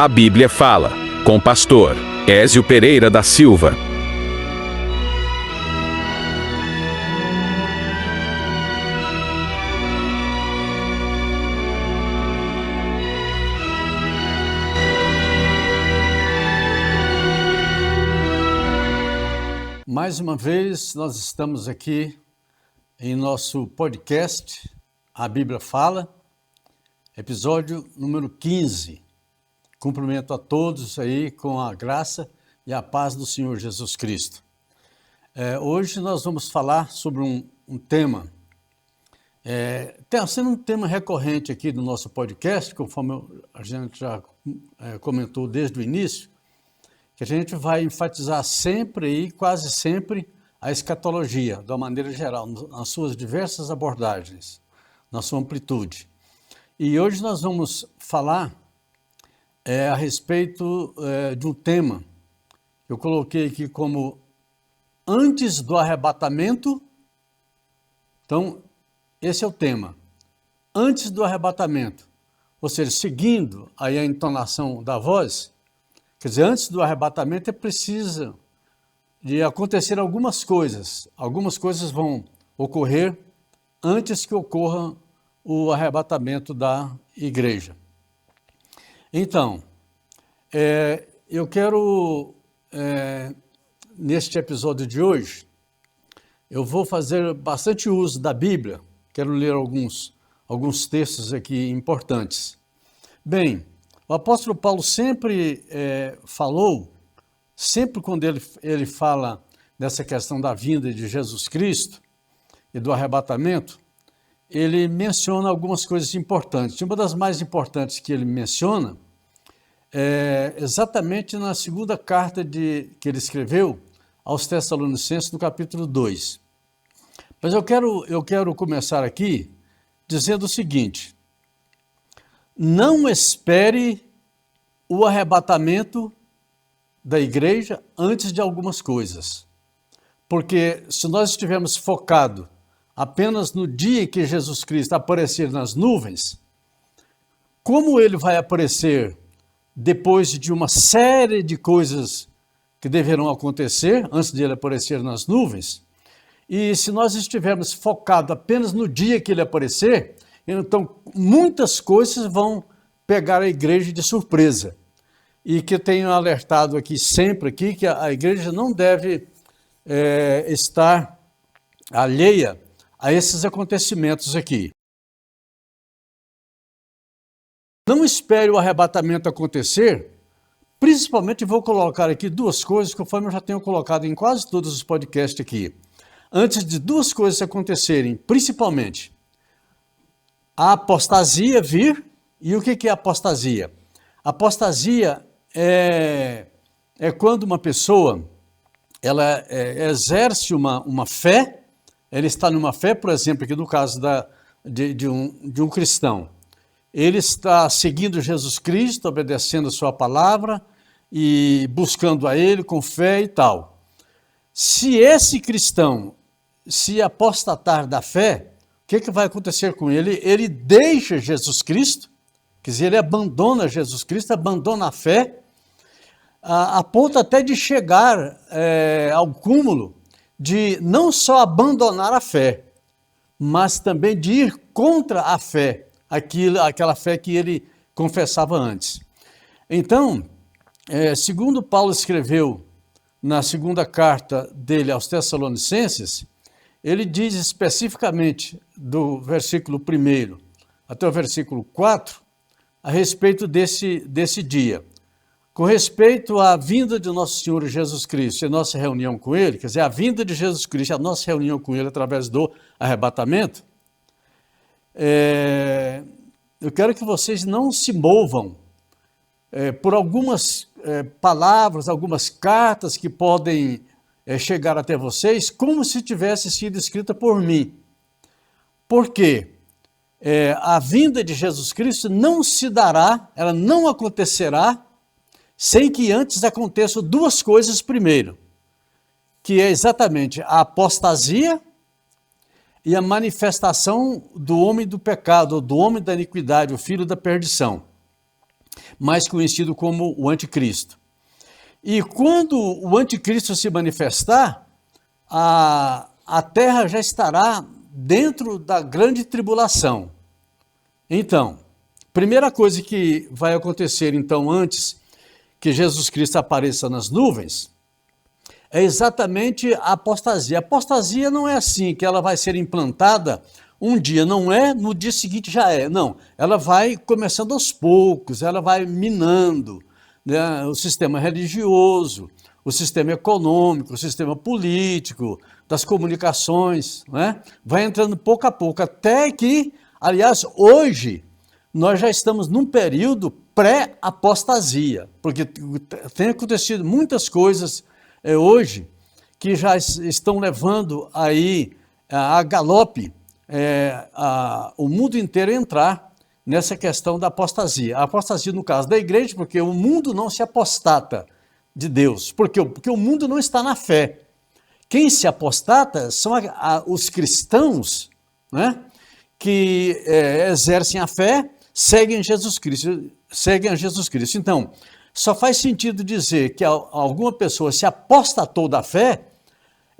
A Bíblia Fala, com o pastor Ézio Pereira da Silva. Mais uma vez, nós estamos aqui em nosso podcast, A Bíblia Fala, episódio número 15. Cumprimento a todos aí com a graça e a paz do Senhor Jesus Cristo. Hoje nós vamos falar sobre um tema, está sendo um tema recorrente aqui do nosso podcast, conforme a gente já comentou desde o início, que a gente vai enfatizar sempre e quase sempre a escatologia, de uma maneira geral, nas suas diversas abordagens, na sua amplitude. E hoje nós vamos falar a respeito de um tema que eu coloquei aqui como antes do arrebatamento. Então, esse é o tema, antes do arrebatamento, ou seja, seguindo aí a entonação da voz, quer dizer, antes do arrebatamento é preciso de acontecer algumas coisas vão ocorrer antes que ocorra o arrebatamento da igreja. Então, eu quero, neste episódio de hoje, eu vou fazer bastante uso da Bíblia, quero ler alguns textos aqui importantes. Bem, o apóstolo Paulo sempre falou, sempre quando ele fala dessa questão da vinda de Jesus Cristo e do arrebatamento, ele menciona algumas coisas importantes. Uma das mais importantes que ele menciona é exatamente na segunda carta que ele escreveu aos Tessalonicenses, no capítulo 2. Mas eu quero começar aqui dizendo o seguinte: não espere o arrebatamento da igreja antes de algumas coisas. Porque se nós estivermos focados apenas no dia que Jesus Cristo aparecer nas nuvens, como ele vai aparecer depois de uma série de coisas que deverão acontecer antes de ele aparecer nas nuvens, e se nós estivermos focados apenas no dia que ele aparecer, então muitas coisas vão pegar a igreja de surpresa. E que tenho alertado aqui sempre aqui, que a igreja não deve estar alheia a esses acontecimentos aqui. Não espere o arrebatamento acontecer, principalmente vou colocar aqui duas coisas, conforme eu já tenho colocado em quase todos os podcasts aqui. Antes de duas coisas acontecerem, principalmente, a apostasia vir. E o que é apostasia? Apostasia é quando uma pessoa ela exerce uma fé, ela está numa fé, por exemplo, aqui no caso de um cristão. Ele está seguindo Jesus Cristo, obedecendo a sua palavra e buscando a ele com fé e tal. Se esse cristão se apostatar da fé, o que vai acontecer com ele? Ele deixa Jesus Cristo, quer dizer, ele abandona Jesus Cristo, abandona a fé, a ponto até de chegar ao cúmulo de não só abandonar a fé, mas também de ir contra a fé, aquela fé que ele confessava antes. Então, segundo Paulo escreveu na segunda carta dele aos Tessalonicenses, ele diz especificamente do versículo 1 até o versículo 4, a respeito desse dia. Com respeito à vinda de nosso Senhor Jesus Cristo e a nossa reunião com Ele, quer dizer, a vinda de Jesus Cristo e a nossa reunião com Ele através do arrebatamento, eu quero que vocês não se movam por algumas palavras, algumas cartas que podem chegar até vocês, como se tivesse sido escrita por mim. Por quê? A vinda de Jesus Cristo não se dará, ela não acontecerá, sem que antes aconteçam duas coisas primeiro, que é exatamente a apostasia e a manifestação do homem do pecado, do homem da iniquidade, o filho da perdição. mais conhecido como o anticristo. E quando o anticristo se manifestar, a terra já estará dentro da grande tribulação. Então, primeira coisa que vai acontecer então antes que Jesus Cristo apareça nas nuvens é exatamente a apostasia. A apostasia não é assim, que ela vai ser implantada um dia, não é, no dia seguinte já é. Não, ela vai começando aos poucos, ela vai minando, né, o sistema religioso, o sistema econômico, o sistema político, das comunicações, né? Vai entrando pouco a pouco, até que, aliás, hoje nós já estamos num período pré-apostasia, porque tem acontecido muitas coisas hoje que já estão levando aí a galope o mundo inteiro a entrar nessa questão da apostasia. A apostasia no caso da igreja, porque o mundo não se apostata de Deus, porque o mundo não está na fé. Quem se apostata são os cristãos, né, que exercem a fé, seguem a Jesus Cristo. Então, só faz sentido dizer que alguma pessoa se apostatou da fé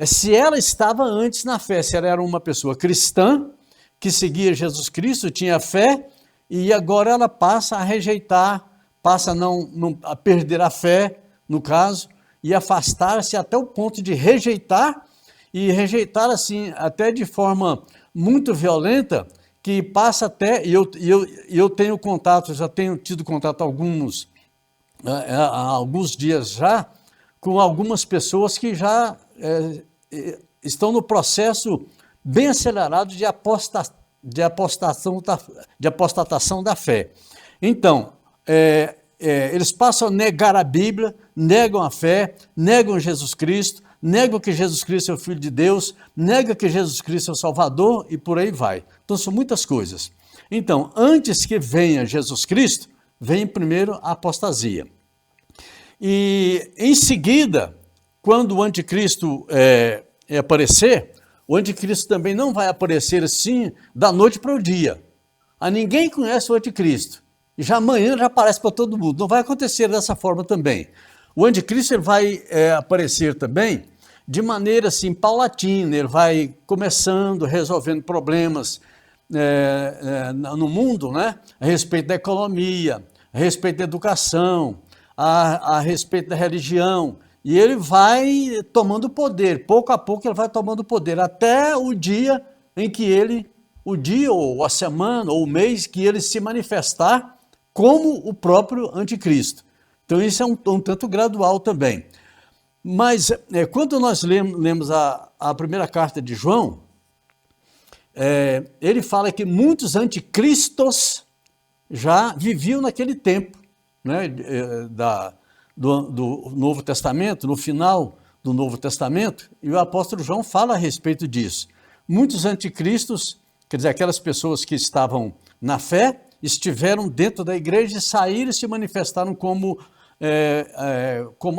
se ela estava antes na fé, se ela era uma pessoa cristã que seguia Jesus Cristo, tinha fé, e agora ela passa a rejeitar, passa a perder a fé, no caso, e afastar-se até o ponto de rejeitar, e rejeitar assim, até de forma muito violenta, que passa até, e eu tenho contato, já tenho tido contato há alguns dias já, com algumas pessoas que já estão no processo bem acelerado de apostatação da fé. Então, eles passam a negar a Bíblia, negam a fé, negam Jesus Cristo, negam que Jesus Cristo é o Filho de Deus, negam que Jesus Cristo é o Salvador e por aí vai. Então são muitas coisas. Então, antes que venha Jesus Cristo, vem primeiro a apostasia. E em seguida, quando o anticristo aparecer, o anticristo também não vai aparecer assim da noite para o dia. Ninguém conhece o anticristo. E já amanhã já aparece para todo mundo. Não vai acontecer dessa forma também. O anticristo ele vai aparecer também de maneira assim paulatina. Ele vai começando, resolvendo problemas no mundo, né? A respeito da economia, a respeito da educação, a respeito da religião. E ele vai tomando poder, pouco a pouco ele vai tomando poder, até o dia em que o dia ou a semana ou o mês que ele se manifestar como o próprio anticristo. Então isso é um tanto gradual também. Mas quando nós lemos a primeira carta de João, ele fala que muitos anticristos já viviam naquele tempo, né, do Novo Testamento, no final do Novo Testamento, e o apóstolo João fala a respeito disso. Muitos anticristos, quer dizer, aquelas pessoas que estavam na fé, estiveram dentro da igreja e saíram e se manifestaram como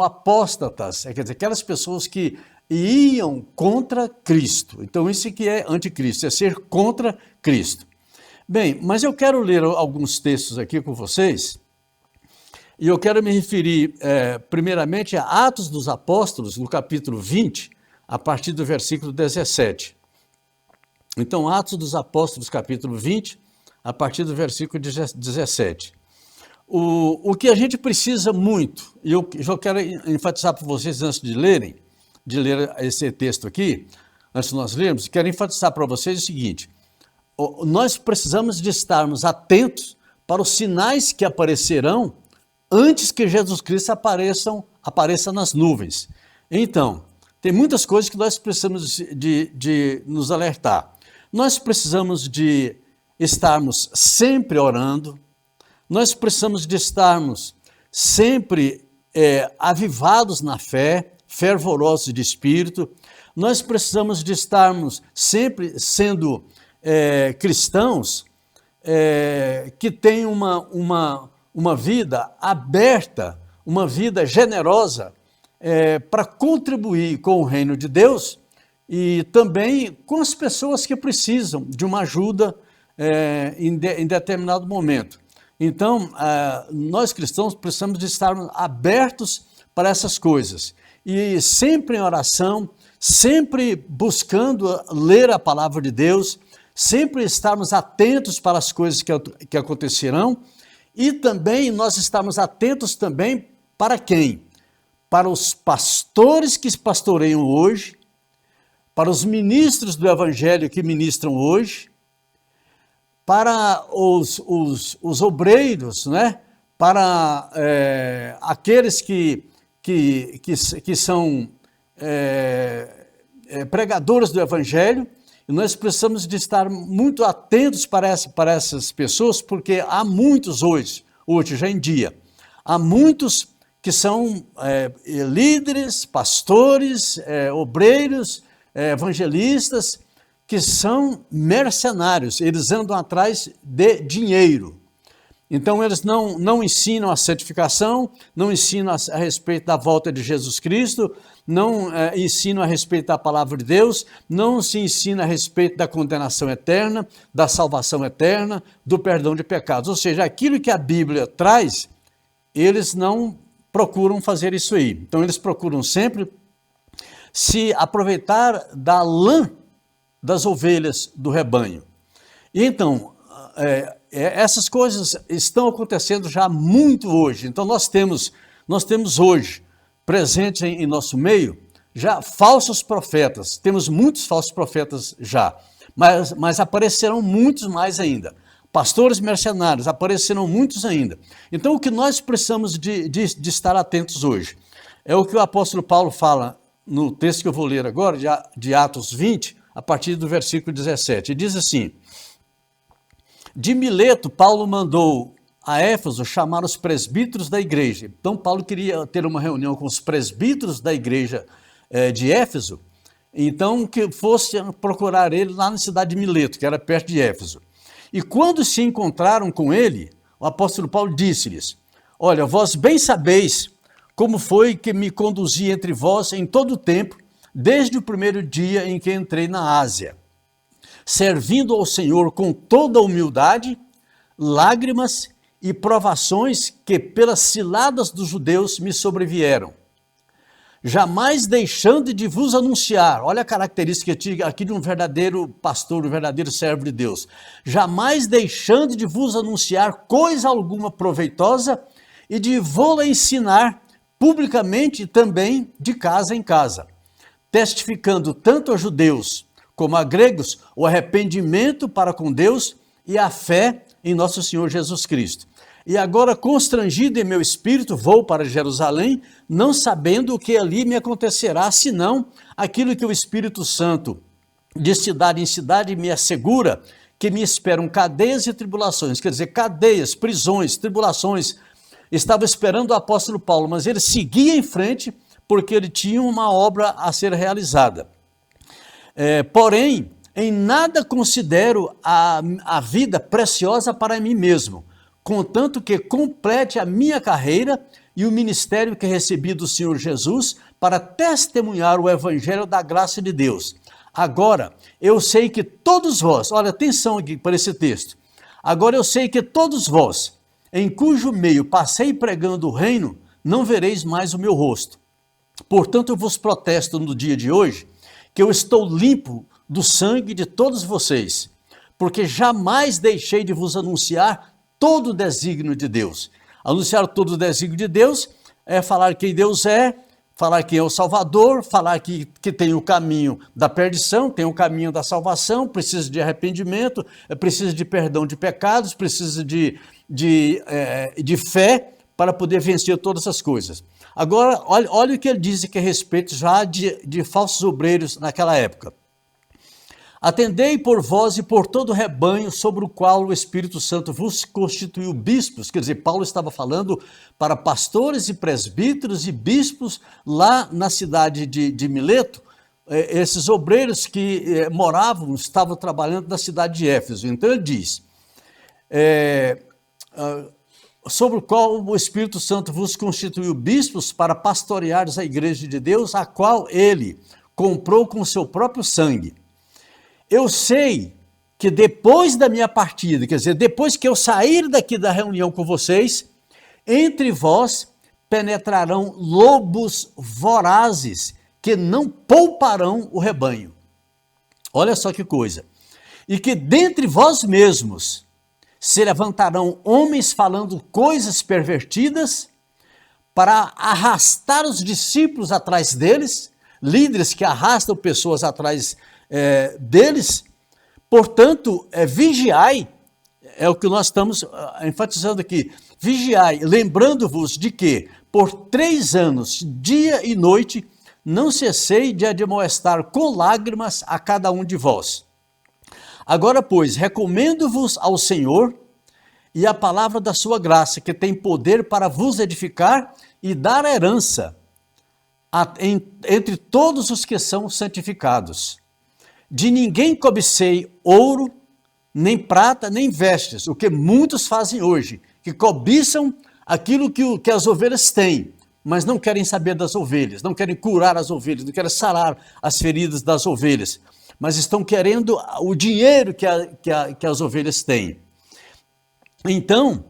apóstatas, quer dizer, aquelas pessoas que iam contra Cristo. Então isso que é anticristo, é ser contra Cristo. Bem, mas eu quero ler alguns textos aqui com vocês, e eu quero me referir primeiramente a Atos dos Apóstolos, no capítulo 20, a partir do versículo 17. Então, Atos dos Apóstolos, capítulo 20, a partir do versículo 17. O que a gente precisa muito, e eu já quero enfatizar para vocês antes de ler esse texto aqui, antes de nós lermos, quero enfatizar para vocês o seguinte: nós precisamos de estarmos atentos para os sinais que aparecerão antes que Jesus Cristo apareça nas nuvens. Então, tem muitas coisas que nós precisamos de nos alertar. Nós precisamos de estarmos sempre orando, nós precisamos de estarmos sempre avivados na fé, fervorosos de espírito, nós precisamos de estarmos sempre sendo cristãos que têm uma vida aberta, uma vida generosa para contribuir com o reino de Deus e também com as pessoas que precisam de uma ajuda em determinado momento. Então, nós cristãos precisamos de estar abertos para essas coisas. E sempre em oração, sempre buscando ler a palavra de Deus, sempre estarmos atentos para as coisas que acontecerão e também nós estarmos atentos também para quem? Para os pastores que pastoreiam hoje, para os ministros do Evangelho que ministram hoje, para os obreiros, né? Para aqueles que são pregadores do Evangelho. E nós precisamos de estar muito atentos para essas pessoas, porque há muitos hoje já em dia, há muitos que são líderes, pastores, obreiros, evangelistas, que são mercenários, eles andam atrás de dinheiro. Então eles não ensinam a santificação, não ensinam a respeito da volta de Jesus Cristo, não ensinam a respeito da palavra de Deus, não se ensina a respeito da condenação eterna, da salvação eterna, do perdão de pecados. Ou seja, aquilo que a Bíblia traz, eles não procuram fazer isso aí. Então eles procuram sempre se aproveitar da lã das ovelhas do rebanho. E então, essas coisas estão acontecendo já muito hoje. Então nós temos hoje presente em nosso meio já falsos profetas. Temos muitos falsos profetas já, mas aparecerão muitos mais ainda. Pastores mercenários, aparecerão muitos ainda. Então o que nós precisamos de estar atentos hoje é o que o apóstolo Paulo fala no texto que eu vou ler agora, de Atos 20, a partir do versículo 17. Ele diz assim: de Mileto, Paulo mandou a Éfeso chamar os presbíteros da igreja. Então, Paulo queria ter uma reunião com os presbíteros da igreja de Éfeso, então que fosse procurar ele lá na cidade de Mileto, que era perto de Éfeso. E quando se encontraram com ele, o apóstolo Paulo disse-lhes: olha, vós bem sabeis como foi que me conduzi entre vós em todo o tempo, desde o primeiro dia em que entrei na Ásia, servindo ao Senhor com toda a humildade, lágrimas e provações que pelas ciladas dos judeus me sobrevieram. Jamais deixando de vos anunciar, olha a característica aqui de um verdadeiro pastor, um verdadeiro servo de Deus, jamais deixando de vos anunciar coisa alguma proveitosa e de vô-la ensinar publicamente também de casa em casa, testificando tanto a judeus como a gregos o arrependimento para com Deus e a fé em nosso Senhor Jesus Cristo. E agora, constrangido em meu espírito, vou para Jerusalém, não sabendo o que ali me acontecerá, senão aquilo que o Espírito Santo, de cidade em cidade, me assegura, que me esperam cadeias e tribulações. Quer dizer, cadeias, prisões, tribulações. Estava esperando o apóstolo Paulo, mas ele seguia em frente, porque ele tinha uma obra a ser realizada. Porém, em nada considero a vida preciosa para mim mesmo, contanto que complete a minha carreira e o ministério que recebi do Senhor Jesus para testemunhar o evangelho da graça de Deus. Agora, eu sei que todos vós, olha, atenção aqui para esse texto. Agora eu sei que todos vós, em cujo meio passei pregando o reino, não vereis mais o meu rosto. Portanto, eu vos protesto no dia de hoje, que eu estou limpo do sangue de todos vocês, porque jamais deixei de vos anunciar todo o desígnio de Deus. Anunciar todo o desígnio de Deus é falar quem Deus é, falar quem é o Salvador, falar que tem o caminho da perdição, tem o caminho da salvação, precisa de arrependimento, precisa de perdão de pecados, precisa de fé para poder vencer todas essas coisas. Agora, olha o que ele diz aqui a respeito já de falsos obreiros naquela época. Atendei por vós e por todo o rebanho sobre o qual o Espírito Santo vos constituiu bispos. Quer dizer, Paulo estava falando para pastores e presbíteros e bispos lá na cidade de Mileto, esses obreiros que estavam trabalhando na cidade de Éfeso. Então ele diz, sobre o qual o Espírito Santo vos constituiu bispos para pastoreares a igreja de Deus, a qual ele comprou com o seu próprio sangue. Eu sei que depois da minha partida, quer dizer, depois que eu sair daqui da reunião com vocês, entre vós penetrarão lobos vorazes, que não pouparão o rebanho. Olha só que coisa. E que dentre vós mesmos se levantarão homens falando coisas pervertidas para arrastar os discípulos atrás deles, líderes que arrastam pessoas atrás deles. Portanto, vigiai, é o que nós estamos enfatizando aqui, vigiai, lembrando-vos de que, por 3 anos, dia e noite, não cessei de admoestar com lágrimas a cada um de vós. Agora, pois, recomendo-vos ao Senhor e a palavra da sua graça, que tem poder para vos edificar e dar herança entre todos os que são santificados. De ninguém cobicei ouro, nem prata, nem vestes, o que muitos fazem hoje, que cobiçam aquilo que as ovelhas têm, mas não querem saber das ovelhas, não querem curar as ovelhas, não querem sarar as feridas das ovelhas, mas estão querendo o dinheiro que as ovelhas têm. Então,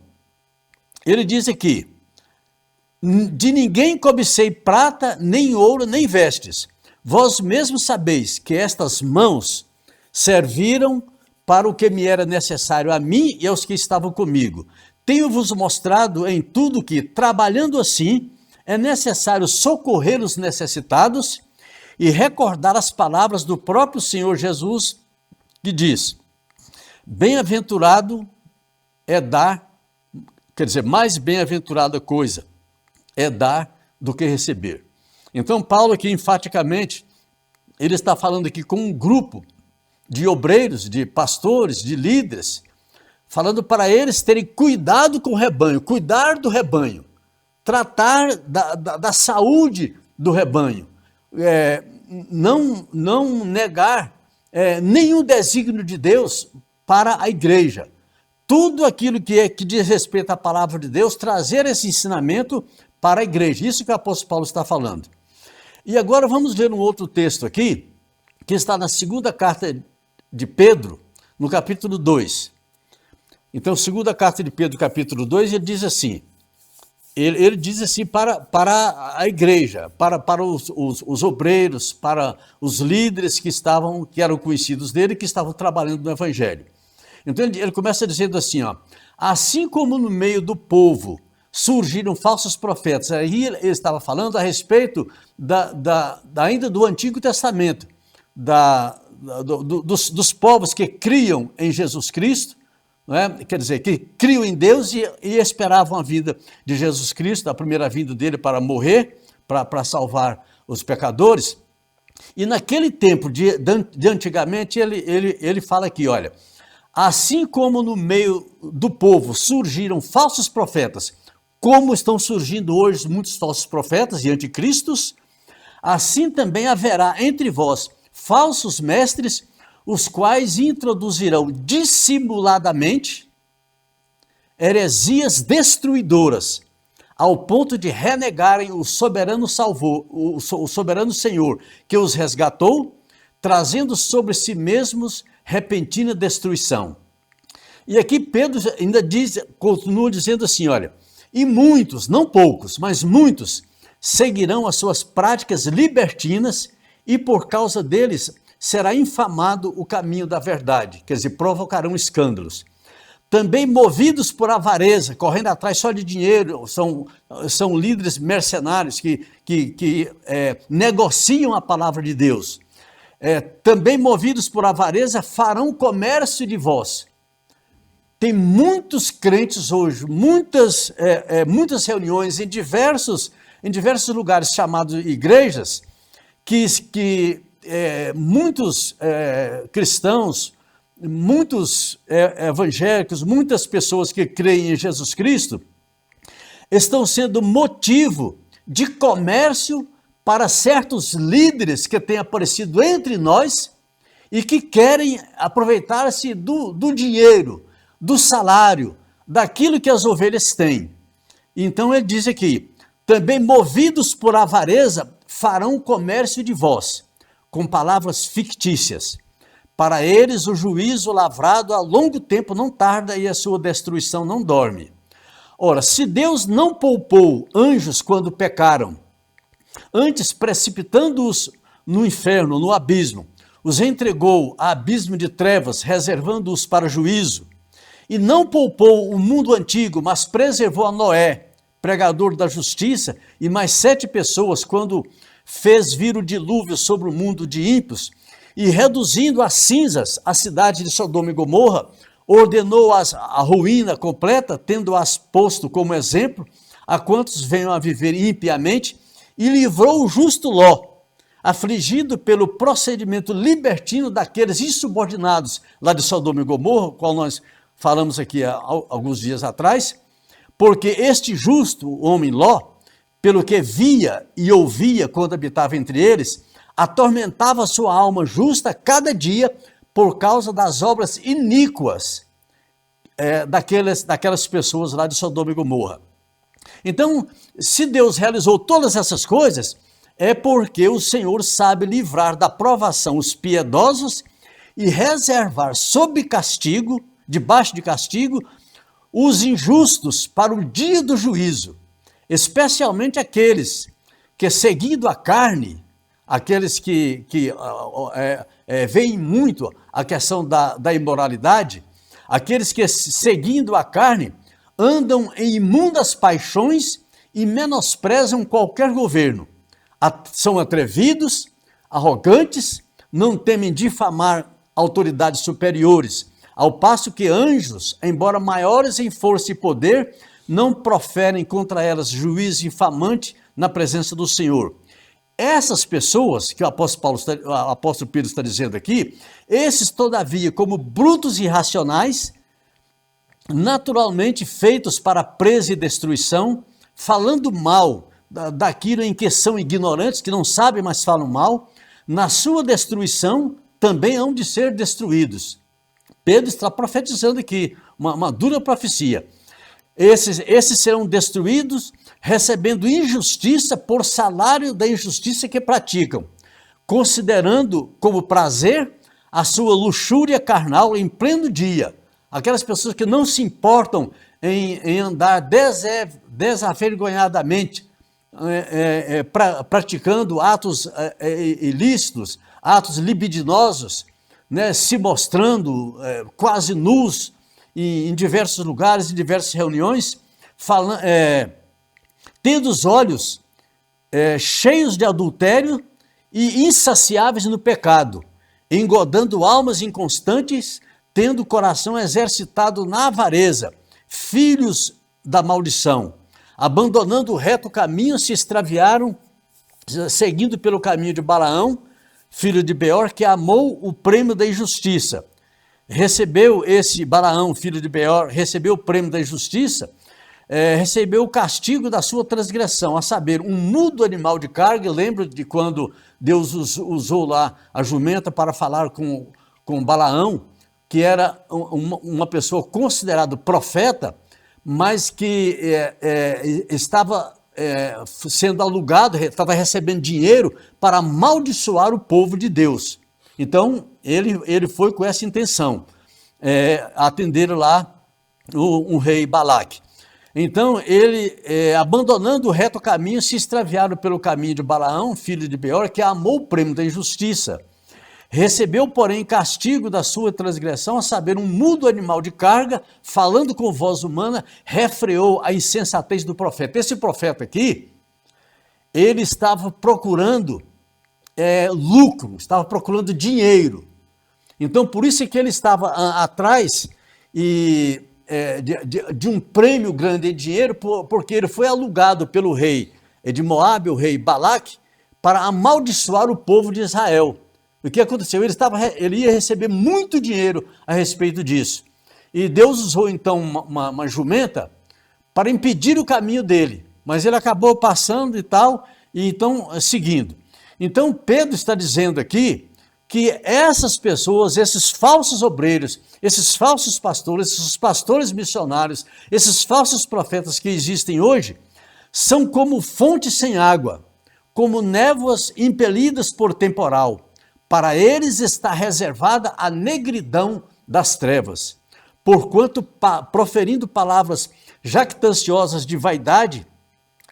ele diz aqui, de ninguém cobicei prata, nem ouro, nem vestes. Vós mesmos sabeis que estas mãos serviram para o que me era necessário a mim e aos que estavam comigo. Tenho-vos mostrado em tudo que, trabalhando assim, é necessário socorrer os necessitados e recordar as palavras do próprio Senhor Jesus, que diz, bem-aventurado é dar, quer dizer, mais bem-aventurada coisa é dar do que receber. Então, Paulo aqui, enfaticamente, ele está falando aqui com um grupo de obreiros, de pastores, de líderes, falando para eles terem cuidado com o rebanho, cuidar do rebanho, tratar da saúde do rebanho, não negar nenhum desígnio de Deus para a igreja. Tudo aquilo que diz respeito à palavra de Deus, trazer esse ensinamento para a igreja. Isso que o apóstolo Paulo está falando. E agora vamos ver um outro texto aqui, que está na segunda carta de Pedro, no capítulo 2. Então, segunda carta de Pedro, capítulo 2, ele diz assim, ele diz assim para a igreja, para os obreiros, para os líderes que eram conhecidos dele, que estavam trabalhando no evangelho. Então ele começa dizendo assim, ó, assim como no meio do povo surgiram falsos profetas, aí ele estava falando a respeito ainda do Antigo Testamento, dos povos que criam em Jesus Cristo, não é? Quer dizer, que criam em Deus e esperavam a vida de Jesus Cristo, a primeira vinda dele para morrer, para salvar os pecadores. E naquele tempo de antigamente, ele fala aqui, olha, assim como no meio do povo surgiram falsos profetas, como estão surgindo hoje muitos falsos profetas e anticristos, assim também haverá entre vós falsos mestres, os quais introduzirão dissimuladamente heresias destruidoras, ao ponto de renegarem o soberano o soberano Senhor que os resgatou, trazendo sobre si mesmos repentina destruição. E aqui Pedro ainda continua dizendo assim, olha, e muitos, não poucos, mas muitos, seguirão as suas práticas libertinas e por causa deles será infamado o caminho da verdade, quer dizer, provocarão escândalos. Também movidos por avareza, correndo atrás só de dinheiro, são líderes mercenários que negociam a palavra de Deus. Também movidos por avareza, farão comércio de vós. Tem muitos crentes hoje, muitas reuniões em diversos lugares chamados igrejas, que muitos cristãos, muitos evangélicos, muitas pessoas que creem em Jesus Cristo, estão sendo motivo de comércio para certos líderes que têm aparecido entre nós e que querem aproveitar-se do dinheiro, do salário, daquilo que as ovelhas têm. Então ele diz aqui, também movidos por avareza, farão comércio de vós, com palavras fictícias, Para eles o juízo lavrado há longo tempo não tarda e a sua destruição não dorme. Ora, se Deus não poupou anjos quando pecaram, antes precipitando-os no inferno, no abismo, os entregou a abismo de trevas, reservando-os para juízo, e não poupou o mundo antigo, mas preservou a Noé, pregador da justiça, e mais 7 pessoas, quando fez vir o dilúvio sobre o mundo de ímpios, e reduzindo a cinzas a cidade de Sodoma e Gomorra, ordenou a ruína completa, tendo-as posto como exemplo a quantos venham a viver impiamente, e livrou o justo Ló, afligido pelo procedimento libertino daqueles insubordinados lá de Sodoma e Gomorra, o qual nós falamos aqui há alguns dias atrás, porque este justo homem Ló, pelo que via e ouvia quando habitava entre eles, atormentava sua alma justa cada dia por causa das obras iníquas daquelas pessoas lá de Sodoma e Gomorra. Então, se Deus realizou todas essas coisas, é porque o Senhor sabe livrar da provação os piedosos e reservar sob castigo, debaixo de castigo, os injustos para o dia do juízo, especialmente aqueles que, seguindo a carne, aqueles que veem muito a questão da imoralidade, aqueles que, seguindo a carne, andam em imundas paixões e menosprezam qualquer governo. São atrevidos, arrogantes, não temem difamar autoridades superiores, ao passo que anjos, embora maiores em força e poder, não proferem contra elas juízo infamante na presença do Senhor. Essas pessoas que o apóstolo Pedro está dizendo aqui, esses todavia como brutos e irracionais, naturalmente feitos para presa e destruição, falando mal daquilo em que são ignorantes, que não sabem, mas falam mal, na sua destruição também hão de ser destruídos. Pedro está profetizando aqui, uma dura profecia. Esses serão destruídos, recebendo injustiça por salário da injustiça que praticam, considerando como prazer a sua luxúria carnal em pleno dia. Aquelas pessoas que não se importam em andar desavergonhadamente, praticando atos ilícitos, atos libidinosos, né, se mostrando quase nus em diversos lugares, em diversas reuniões, tendo os olhos cheios de adultério e insaciáveis no pecado, engodando almas inconstantes, tendo o coração exercitado na avareza, filhos da maldição, abandonando o reto caminho, se extraviaram, seguindo pelo caminho de Balaão, filho de Beor, que amou o prêmio da injustiça. Recebeu esse Balaão, filho de Beor, recebeu o prêmio da injustiça, recebeu o castigo da sua transgressão, a saber, um mudo animal de carga. Lembro de quando Deus usou lá a jumenta para falar com Balaão, que era uma pessoa considerada profeta, mas que estava sendo alugado, estava recebendo dinheiro para amaldiçoar o povo de Deus. Então, ele foi com essa intenção, atender lá um rei Balaque. Então, ele, abandonando o reto caminho, se extraviaram pelo caminho de Balaão, filho de Beor, que amou o prêmio da injustiça. Recebeu, porém, castigo da sua transgressão, a saber, um mudo animal de carga, falando com voz humana, refreou a insensatez do profeta. Esse profeta aqui, ele estava procurando lucro, estava procurando dinheiro. Então, por isso que ele estava atrás de um prêmio grande de dinheiro, porque ele foi alugado pelo rei de Moabe, o rei Balaque, para amaldiçoar o povo de Israel. O que aconteceu? Ele ia receber muito dinheiro a respeito disso. E Deus usou então uma jumenta para impedir o caminho dele. Mas ele acabou passando e tal, e então seguindo. Então Pedro está dizendo aqui que essas pessoas, esses falsos obreiros, esses falsos pastores, esses pastores missionários, esses falsos profetas que existem hoje, são como fontes sem água, como névoas impelidas por temporal, Para eles está reservada a negridão das trevas, porquanto, proferindo palavras jactanciosas de vaidade,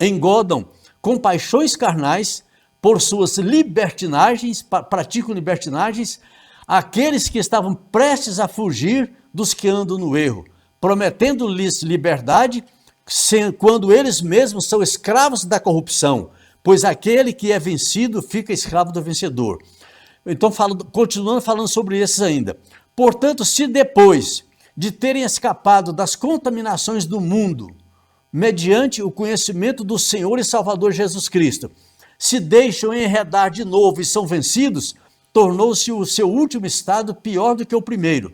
engodam com paixões carnais, por suas libertinagens, praticam libertinagens, aqueles que estavam prestes a fugir dos que andam no erro, prometendo-lhes liberdade, quando eles mesmos são escravos da corrupção, pois aquele que é vencido fica escravo do vencedor. Então, continuando falando sobre esses ainda. Portanto, se depois de terem escapado das contaminações do mundo, mediante o conhecimento do Senhor e Salvador Jesus Cristo, se deixam enredar de novo e são vencidos, tornou-se o seu último estado pior do que o primeiro.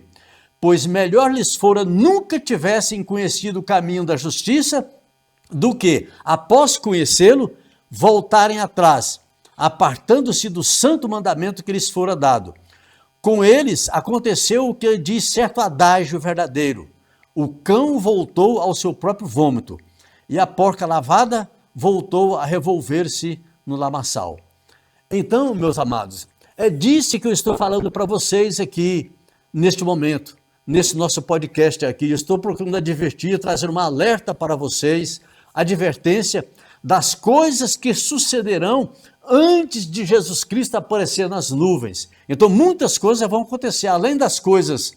Pois melhor lhes fora nunca tivessem conhecido o caminho da justiça, do que, após conhecê-lo, voltarem atrás, apartando-se do santo mandamento que lhes fora dado. Com eles aconteceu o que diz certo adágio verdadeiro: o cão voltou ao seu próprio vômito, e a porca lavada voltou a revolver-se no lamaçal. Então, meus amados, é disso que eu estou falando para vocês aqui, neste momento, nesse nosso podcast aqui. Eu estou procurando advertir, trazer uma alerta para vocês, advertência das coisas que sucederão antes de Jesus Cristo aparecer nas nuvens. Então, muitas coisas vão acontecer, além das coisas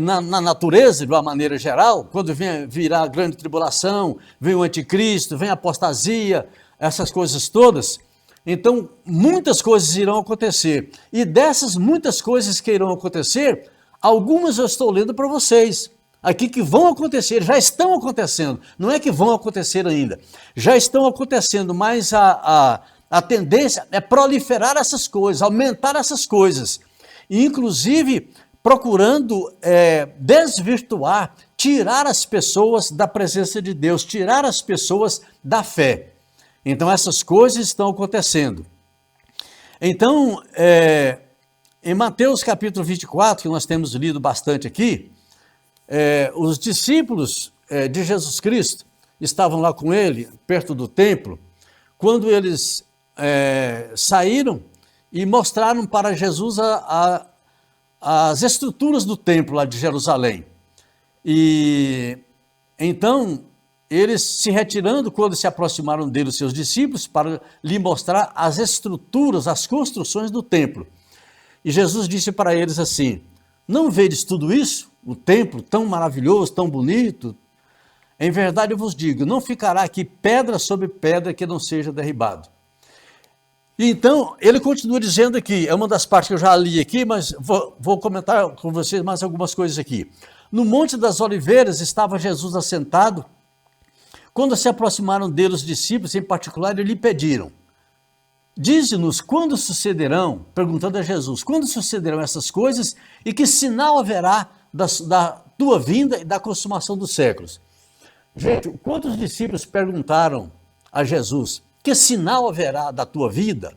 na natureza, de uma maneira geral, quando virá a grande tribulação, vem o anticristo, vem a apostasia, essas coisas todas. Então, muitas coisas irão acontecer. E dessas muitas coisas que irão acontecer, algumas eu estou lendo para vocês aqui que vão acontecer, já estão acontecendo. Não é que vão acontecer ainda, já estão acontecendo, mas a tendência é proliferar essas coisas, aumentar essas coisas. E, inclusive, procurando desvirtuar, tirar as pessoas da presença de Deus, tirar as pessoas da fé. Então, essas coisas estão acontecendo. Então, em Mateus capítulo 24, que nós temos lido bastante aqui, os discípulos de Jesus Cristo estavam lá com ele, perto do templo, quando eles saíram e mostraram para Jesus as estruturas do templo lá de Jerusalém. E então, eles se retirando, quando se aproximaram dele, os seus discípulos, para lhe mostrar as estruturas, as construções do templo. E Jesus disse para eles assim: não vedes tudo isso? O templo tão maravilhoso, tão bonito? Em verdade eu vos digo, não ficará aqui pedra sobre pedra que não seja derribado. E então, ele continua dizendo aqui, é uma das partes que eu já li aqui, mas vou comentar com vocês mais algumas coisas aqui. No Monte das Oliveiras estava Jesus assentado. Quando se aproximaram dele os discípulos, em particular, lhe pediram: dize-nos quando sucederão, perguntando a Jesus, quando sucederão essas coisas e que sinal haverá da tua vinda e da consumação dos séculos? Gente, quantos discípulos perguntaram a Jesus, que sinal haverá da tua vida?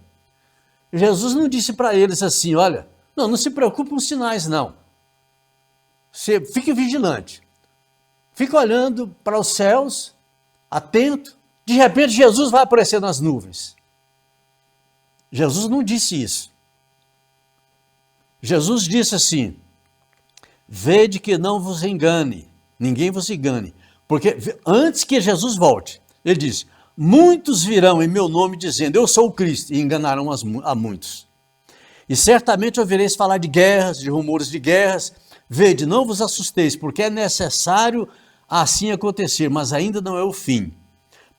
Jesus não disse para eles assim: olha, não se preocupe com os sinais, não. Você fique vigilante, fique olhando para os céus, atento, de repente Jesus vai aparecer nas nuvens. Jesus não disse isso. Jesus disse assim: vede que não vos engane, ninguém vos engane, porque antes que Jesus volte, ele disse: muitos virão em meu nome dizendo, eu sou o Cristo, e enganarão a muitos. E certamente ouvireis falar de guerras, de rumores de guerras. Vede, não vos assusteis, porque é necessário assim acontecer, mas ainda não é o fim.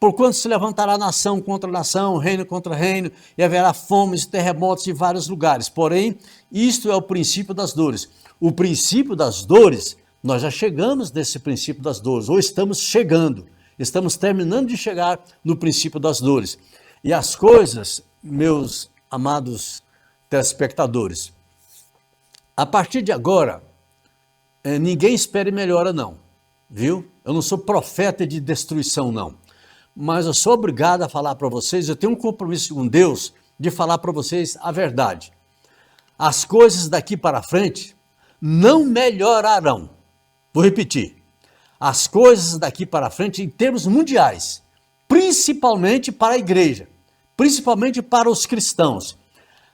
Porquanto se levantará nação contra nação, reino contra reino, e haverá fomes e terremotos em vários lugares. Porém, isto é o princípio das dores. O princípio das dores, nós já chegamos nesse princípio das dores, ou estamos chegando, estamos terminando de chegar no princípio das dores. E as coisas, meus amados telespectadores, a partir de agora, ninguém espere melhora não, viu? Eu não sou profeta de destruição não, mas eu sou obrigado a falar para vocês, eu tenho um compromisso com Deus de falar para vocês a verdade. As coisas daqui para frente não melhorarão. Vou repetir. As coisas daqui para frente em termos mundiais, principalmente para a igreja, principalmente para os cristãos,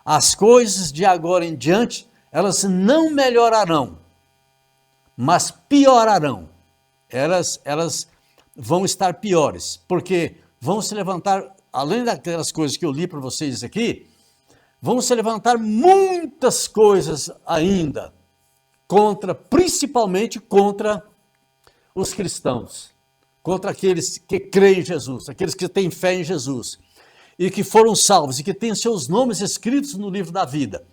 As coisas de agora em diante, elas não melhorarão, mas piorarão. Elas vão estar piores, porque vão se levantar, além daquelas coisas que eu li para vocês aqui, vão se levantar muitas coisas ainda, principalmente contra os cristãos, contra aqueles que creem em Jesus, aqueles que têm fé em Jesus, e que foram salvos, e que têm seus nomes escritos no livro da vida.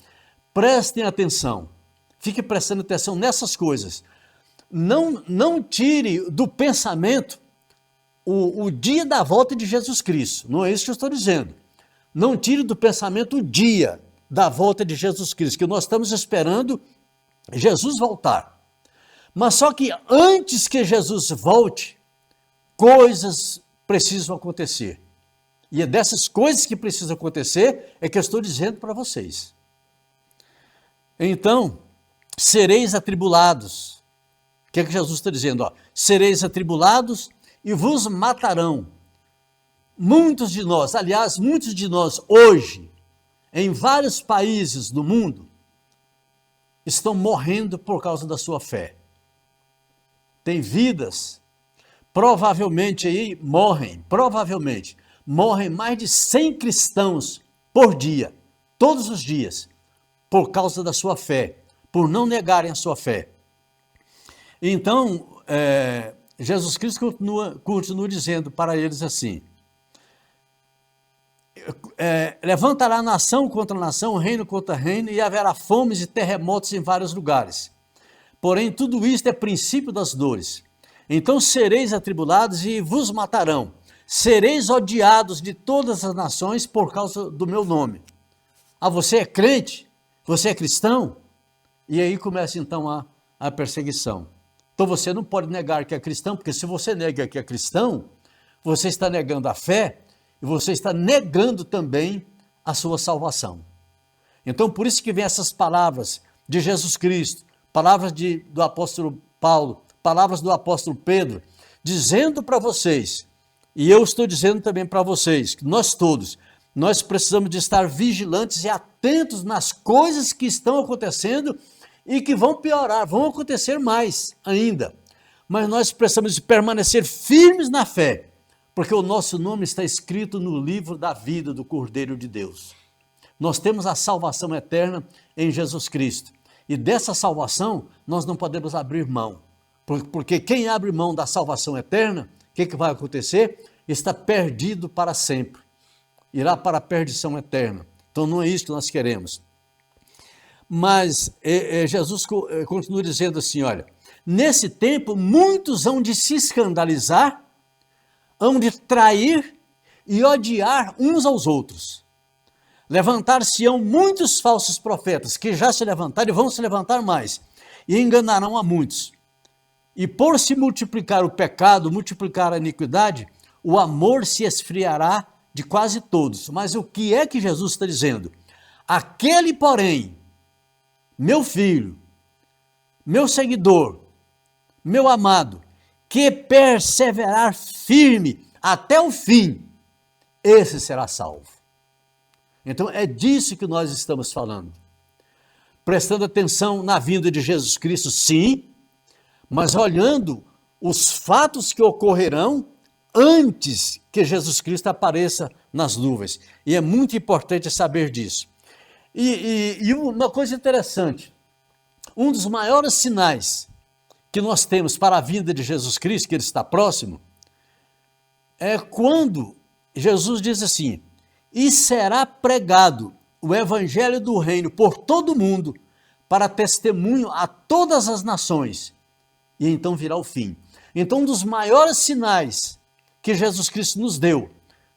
Prestem atenção, fique prestando atenção nessas coisas. Não tire do pensamento o dia da volta de Jesus Cristo, não é isso que eu estou dizendo. Não tire do pensamento o dia da volta de Jesus Cristo, que nós estamos esperando Jesus voltar. Mas só que antes que Jesus volte, coisas precisam acontecer. E é dessas coisas que precisam acontecer é que eu estou dizendo para vocês. Então, sereis atribulados. O que é que Jesus está dizendo? Sereis atribulados e vos matarão. Muitos de nós hoje, em vários países do mundo, estão morrendo por causa da sua fé. Tem vidas, provavelmente morrem mais de 100 cristãos por dia, todos os dias, por causa da sua fé, por não negarem a sua fé. Então, Jesus Cristo continua dizendo para eles assim, levantará nação contra nação, reino contra reino, e haverá fomes e terremotos em vários lugares. Porém, tudo isto é princípio das dores. Então sereis atribulados e vos matarão. Sereis odiados de todas as nações por causa do meu nome. Você é crente? Você é cristão? E aí começa então a perseguição. Então você não pode negar que é cristão, porque se você nega que é cristão, você está negando a fé e você está negando também a sua salvação. Então por isso que vem essas palavras de Jesus Cristo, palavras do apóstolo Paulo, palavras do apóstolo Pedro, dizendo para vocês, e eu estou dizendo também para vocês, que nós precisamos de estar vigilantes e atentos nas coisas que estão acontecendo e que vão piorar, vão acontecer mais ainda. Mas nós precisamos de permanecer firmes na fé, porque o nosso nome está escrito no livro da vida do Cordeiro de Deus. Nós temos a salvação eterna em Jesus Cristo. E dessa salvação nós não podemos abrir mão. Porque quem abre mão da salvação eterna, o que vai acontecer? Está perdido para sempre. Irá para a perdição eterna. Então não é isso que nós queremos. Mas Jesus continua dizendo assim, olha, nesse tempo muitos hão de se escandalizar, hão de trair e odiar uns aos outros. Levantar-se-ão muitos falsos profetas, que já se levantaram e vão se levantar mais, e enganarão a muitos. E por se multiplicar o pecado, multiplicar a iniquidade, o amor se esfriará de quase todos. Mas o que é que Jesus está dizendo? Aquele, porém, meu filho, meu seguidor, meu amado, que perseverar firme até o fim, esse será salvo. Então é disso que nós estamos falando. Prestando atenção na vinda de Jesus Cristo, sim, mas olhando os fatos que ocorrerão antes que Jesus Cristo apareça nas nuvens. E é muito importante saber disso. E uma coisa interessante, um dos maiores sinais que nós temos para a vinda de Jesus Cristo, que ele está próximo, é quando Jesus diz assim, e será pregado o evangelho do reino por todo o mundo, para testemunho a todas as nações, e então virá o fim. Então um dos maiores sinais que Jesus Cristo nos deu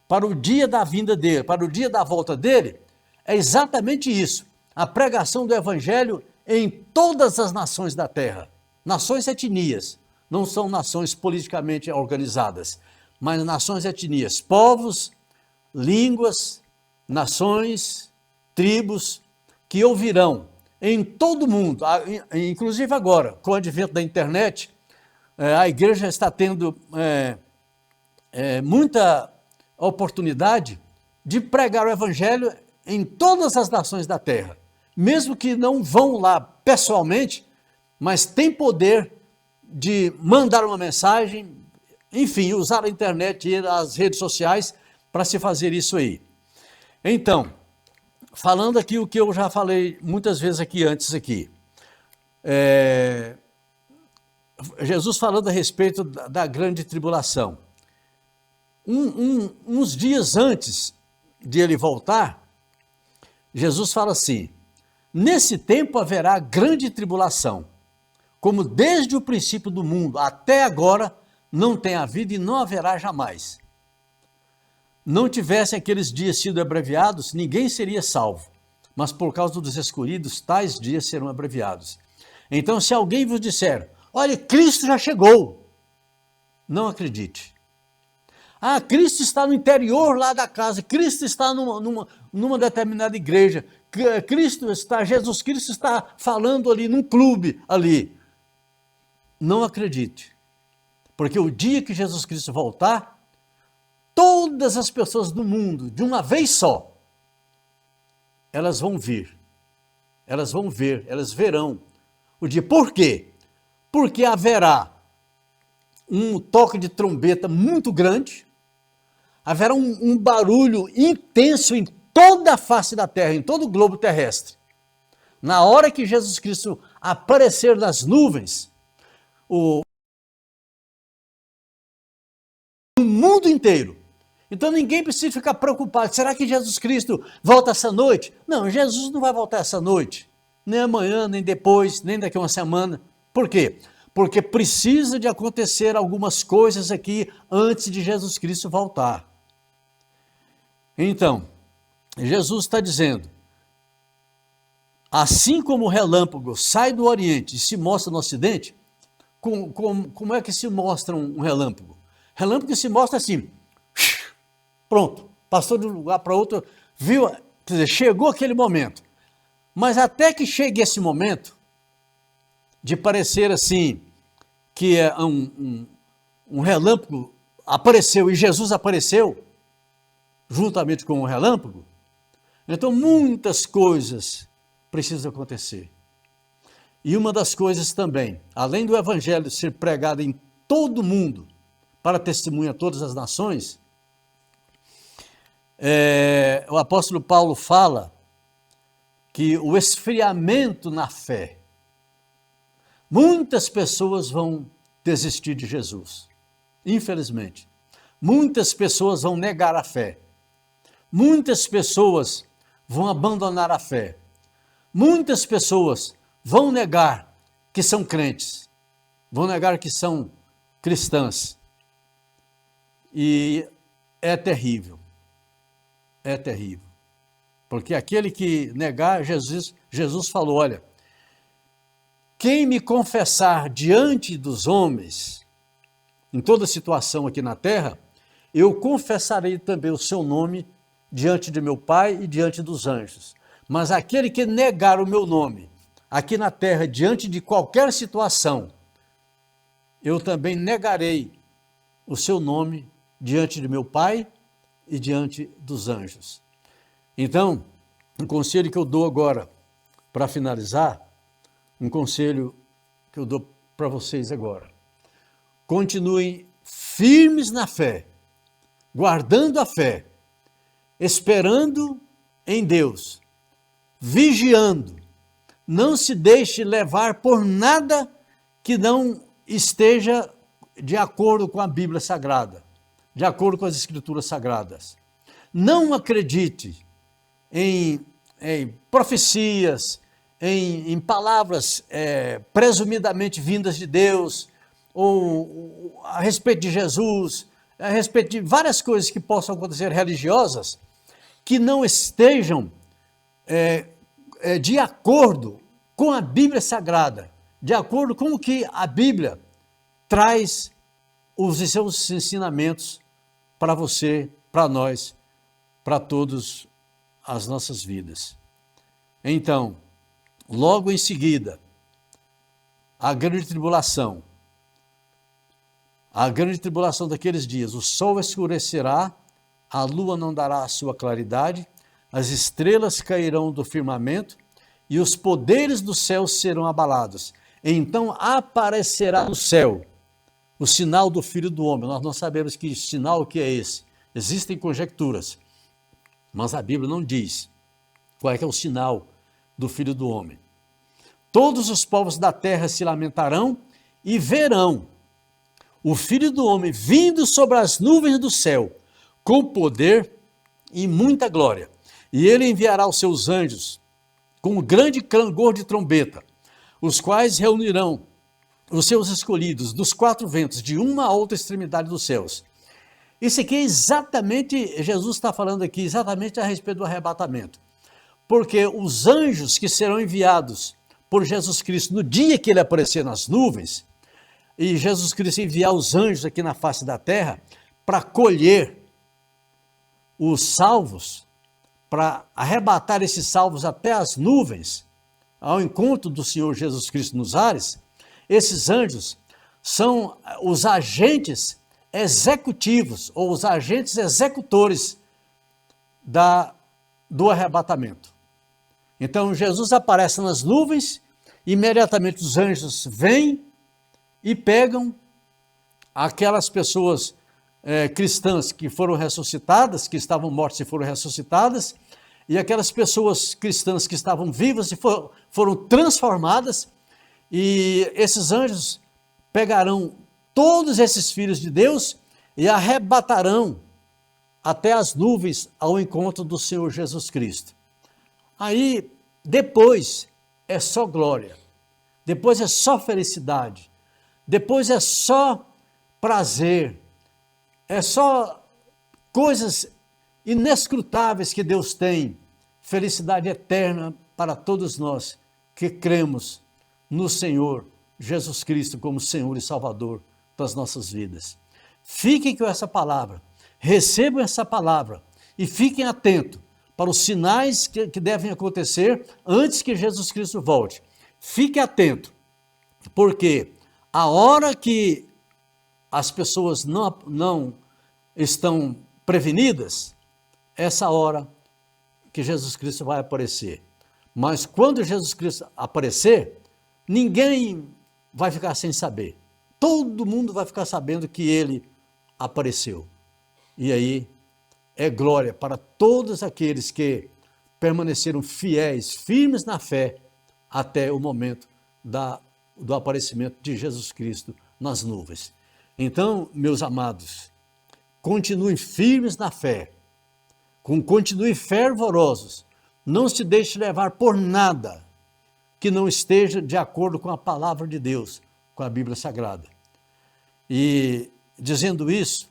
para o dia da vinda dele, para o dia da volta dele, é exatamente isso, a pregação do evangelho em todas as nações da terra. Nações etnias, não são nações politicamente organizadas, mas nações etnias, povos, línguas, nações, tribos, que ouvirão em todo o mundo, inclusive agora, com o advento da internet, a igreja está tendo muita oportunidade de pregar o evangelho em todas as nações da terra, mesmo que não vão lá pessoalmente, mas tem poder de mandar uma mensagem, enfim, usar a internet e as redes sociais para se fazer isso aí. Então, falando aqui o que eu já falei muitas vezes aqui antes aqui, Jesus falando a respeito da grande tribulação. Uns dias antes de ele voltar, Jesus fala assim: nesse tempo haverá grande tribulação, como desde o princípio do mundo até agora não tem havido e não haverá jamais. Não tivessem aqueles dias sido abreviados, ninguém seria salvo, mas por causa dos escolhidos, tais dias serão abreviados. Então, se alguém vos disser, olha, Cristo já chegou, não acredite. Ah, Cristo está no interior lá da casa, Cristo está numa determinada igreja, Jesus Cristo está falando ali num clube ali. Não acredite, porque o dia que Jesus Cristo voltar, todas as pessoas do mundo, de uma vez só, elas vão vir, elas vão ver, elas verão o dia. Por quê? Porque haverá um toque de trombeta muito grande, haverá um barulho intenso em toda a face da terra, em todo o globo terrestre. Na hora que Jesus Cristo aparecer nas nuvens, o mundo inteiro. Então ninguém precisa ficar preocupado. Será que Jesus Cristo volta essa noite? Não, Jesus não vai voltar essa noite. Nem amanhã, nem depois, nem daqui a uma semana. Por quê? Porque precisa de acontecer algumas coisas aqui antes de Jesus Cristo voltar. Então, Jesus está dizendo, assim como o relâmpago sai do Oriente e se mostra no Ocidente, como é que se mostra um relâmpago? Relâmpago se mostra assim, pronto, passou de um lugar para outro, viu, quer dizer, chegou aquele momento. Mas até que chegue esse momento, de parecer assim, que é um relâmpago apareceu e Jesus apareceu, juntamente com o relâmpago, então muitas coisas precisam acontecer. E uma das coisas também, além do evangelho ser pregado em todo o mundo, para testemunha a todas as nações, o apóstolo Paulo fala que o esfriamento na fé, muitas pessoas vão desistir de Jesus, infelizmente. Muitas pessoas vão negar a fé. Muitas pessoas vão abandonar a fé. Muitas pessoas vão negar que são crentes, vão negar que são cristãs. E é terrível, porque aquele que negar, Jesus falou, olha, quem me confessar diante dos homens, em toda situação aqui na terra, eu confessarei também o seu nome diante de meu Pai e diante dos anjos. Mas aquele que negar o meu nome aqui na terra, diante de qualquer situação, eu também negarei o seu nome diante de meu Pai e diante dos anjos. Então, um conselho que eu dou agora, para finalizar, um conselho que eu dou para vocês agora. Continuem firmes na fé, guardando a fé, esperando em Deus, vigiando. Não se deixe levar por nada que não esteja de acordo com a Bíblia Sagrada, de acordo com as Escrituras Sagradas. Não acredite em profecias, em palavras presumidamente vindas de Deus, ou a respeito de Jesus, a respeito de várias coisas que possam acontecer religiosas, que não estejam de acordo com a Bíblia Sagrada, de acordo com o que a Bíblia traz os seus ensinamentos para você, para nós, para todas as nossas vidas. Então, logo em seguida, a grande tribulação daqueles dias, o sol escurecerá, a lua não dará a sua claridade, as estrelas cairão do firmamento e os poderes do céu serão abalados. Então aparecerá no céu o sinal do Filho do Homem. Nós não sabemos que sinal que é esse. Existem conjecturas, mas a Bíblia não diz qual é que é o sinal do Filho do Homem. Todos os povos da terra se lamentarão e verão o Filho do Homem vindo sobre as nuvens do céu, com poder e muita glória. E ele enviará os seus anjos com um grande clangor de trombeta, os quais reunirão os seus escolhidos dos quatro ventos, de uma a outra extremidade dos céus. Isso aqui é exatamente, Jesus está falando aqui exatamente a respeito do arrebatamento. Porque os anjos que serão enviados por Jesus Cristo no dia que ele aparecer nas nuvens, e Jesus Cristo enviar os anjos aqui na face da terra para colher os salvos, para arrebatar esses salvos até as nuvens, ao encontro do Senhor Jesus Cristo nos ares, esses anjos são os agentes executivos, ou os agentes executores do arrebatamento. Então Jesus aparece nas nuvens, imediatamente os anjos vêm e pegam aquelas pessoas cristãs que foram ressuscitadas, que estavam mortas e foram ressuscitadas, e aquelas pessoas cristãs que estavam vivas e foram transformadas, e esses anjos pegarão todos esses filhos de Deus e arrebatarão até as nuvens ao encontro do Senhor Jesus Cristo. Aí, depois, é só glória, depois é só felicidade, depois é só prazer, é só coisas inescrutáveis que Deus tem, felicidade eterna para todos nós que cremos no Senhor Jesus Cristo como Senhor e Salvador das nossas vidas. Fiquem com essa palavra, recebam essa palavra e fiquem atentos para os sinais que devem acontecer antes que Jesus Cristo volte. Fique atento, porque a hora que as pessoas não estão prevenidas, essa hora que Jesus Cristo vai aparecer. Mas quando Jesus Cristo aparecer, ninguém vai ficar sem saber. Todo mundo vai ficar sabendo que ele apareceu. E aí é glória para todos aqueles que permaneceram fiéis, firmes na fé, até o momento do aparecimento de Jesus Cristo nas nuvens. Então, meus amados, continuem firmes na fé, continuem fervorosos, não se deixe levar por nada que não esteja de acordo com a palavra de Deus, com a Bíblia Sagrada. E dizendo isso,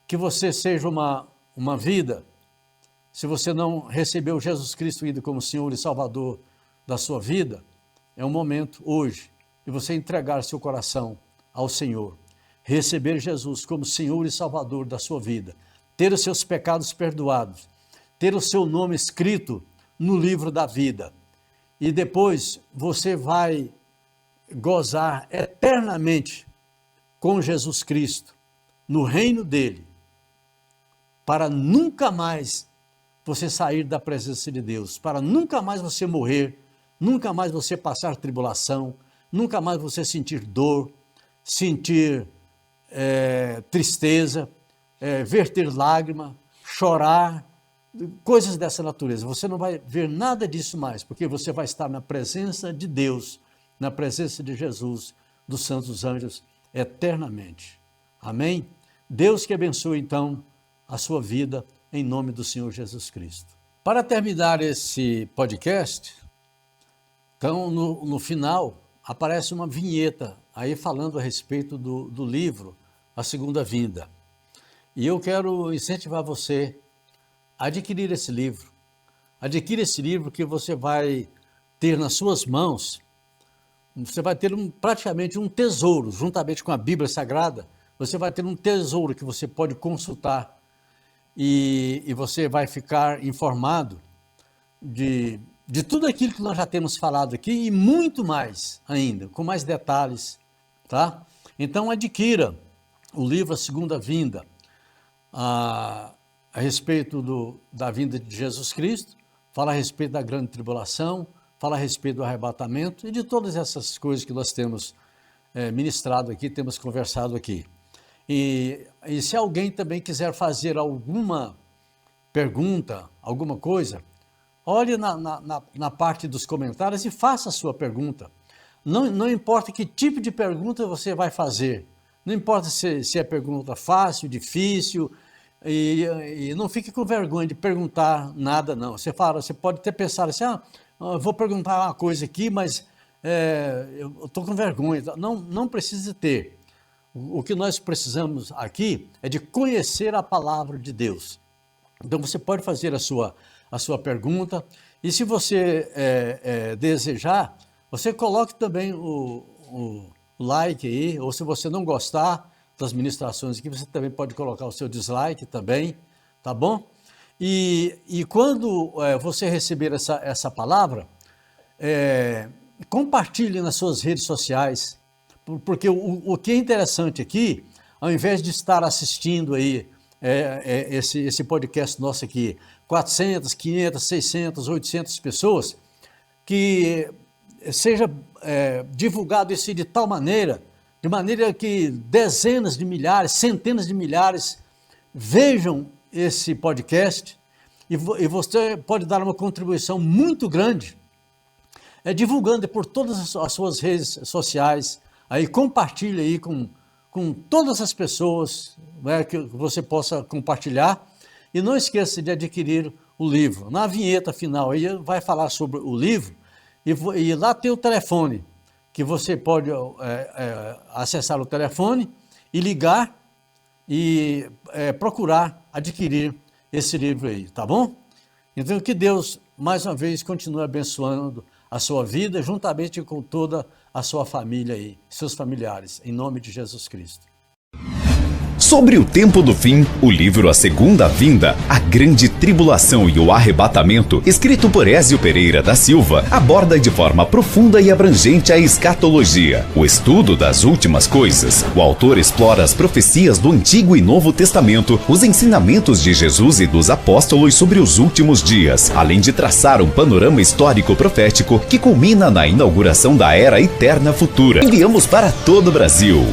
que você seja uma vida, se você não recebeu Jesus Cristo ainda como Senhor e Salvador da sua vida, é um momento hoje de você entregar seu coração ao Senhor, receber Jesus como Senhor e Salvador da sua vida, ter os seus pecados perdoados, ter o seu nome escrito no livro da vida, e depois você vai gozar eternamente com Jesus Cristo, no reino dele, para nunca mais você sair da presença de Deus, para nunca mais você morrer, nunca mais você passar tribulação, nunca mais você sentir dor, sentir tristeza, verter lágrima, chorar, coisas dessa natureza. Você não vai ver nada disso mais, porque você vai estar na presença de Deus, na presença de Jesus, dos santos anjos, eternamente. Amém? Deus que abençoe, então, a sua vida, em nome do Senhor Jesus Cristo. Para terminar esse podcast, então, no final, aparece uma vinheta aí falando a respeito do livro A Segunda Vinda. E eu quero incentivar você a adquirir esse livro. Adquira esse livro que você vai ter nas suas mãos. Você vai ter praticamente um tesouro, juntamente com a Bíblia Sagrada, você vai ter um tesouro que você pode consultar e você vai ficar informado de tudo aquilo que nós já temos falado aqui e muito mais ainda, com mais detalhes, tá? Então adquira o livro A Segunda Vinda. a respeito da vinda de Jesus Cristo, fala a respeito da grande tribulação, fala a respeito do arrebatamento e de todas essas coisas que nós temos ministrado aqui, temos conversado aqui. E se alguém também quiser fazer alguma pergunta, alguma coisa, olhe na parte dos comentários e faça a sua pergunta. Não importa que tipo de pergunta você vai fazer, não importa se é pergunta fácil, difícil, e não fique com vergonha de perguntar nada, não. Você pode até pensar assim, eu vou perguntar uma coisa aqui, mas eu estou com vergonha. Não precisa ter. O que nós precisamos aqui é de conhecer a palavra de Deus. Então você pode fazer a sua pergunta, e se você desejar, você coloque também o like aí, ou se você não gostar das ministrações aqui, você também pode colocar o seu dislike também, tá bom? E quando você receber essa palavra, compartilhe nas suas redes sociais, porque o que é interessante aqui, ao invés de estar assistindo aí esse podcast nosso aqui, 400, 500, 600, 800 pessoas, que seja divulgado isso de tal maneira, de maneira que dezenas de milhares, centenas de milhares vejam esse podcast, e você pode dar uma contribuição muito grande, divulgando por todas as suas redes sociais, aí compartilhe aí com todas as pessoas, que você possa compartilhar, e não esqueça de adquirir o livro. Na vinheta final aí vai falar sobre o livro, e lá tem o telefone, que você pode acessar o telefone e ligar e procurar adquirir esse livro aí, tá bom? Então que Deus, mais uma vez, continue abençoando a sua vida, juntamente com toda a sua família aí, seus familiares, em nome de Jesus Cristo. Sobre o tempo do fim, o livro A Segunda Vinda, a Grande Tribulação e o Arrebatamento, escrito por Ézio Pereira da Silva, aborda de forma profunda e abrangente a escatologia, o estudo das últimas coisas. O autor explora as profecias do Antigo e Novo Testamento, os ensinamentos de Jesus e dos apóstolos sobre os últimos dias, além de traçar um panorama histórico profético que culmina na inauguração da Era Eterna Futura. Enviamos para todo o Brasil.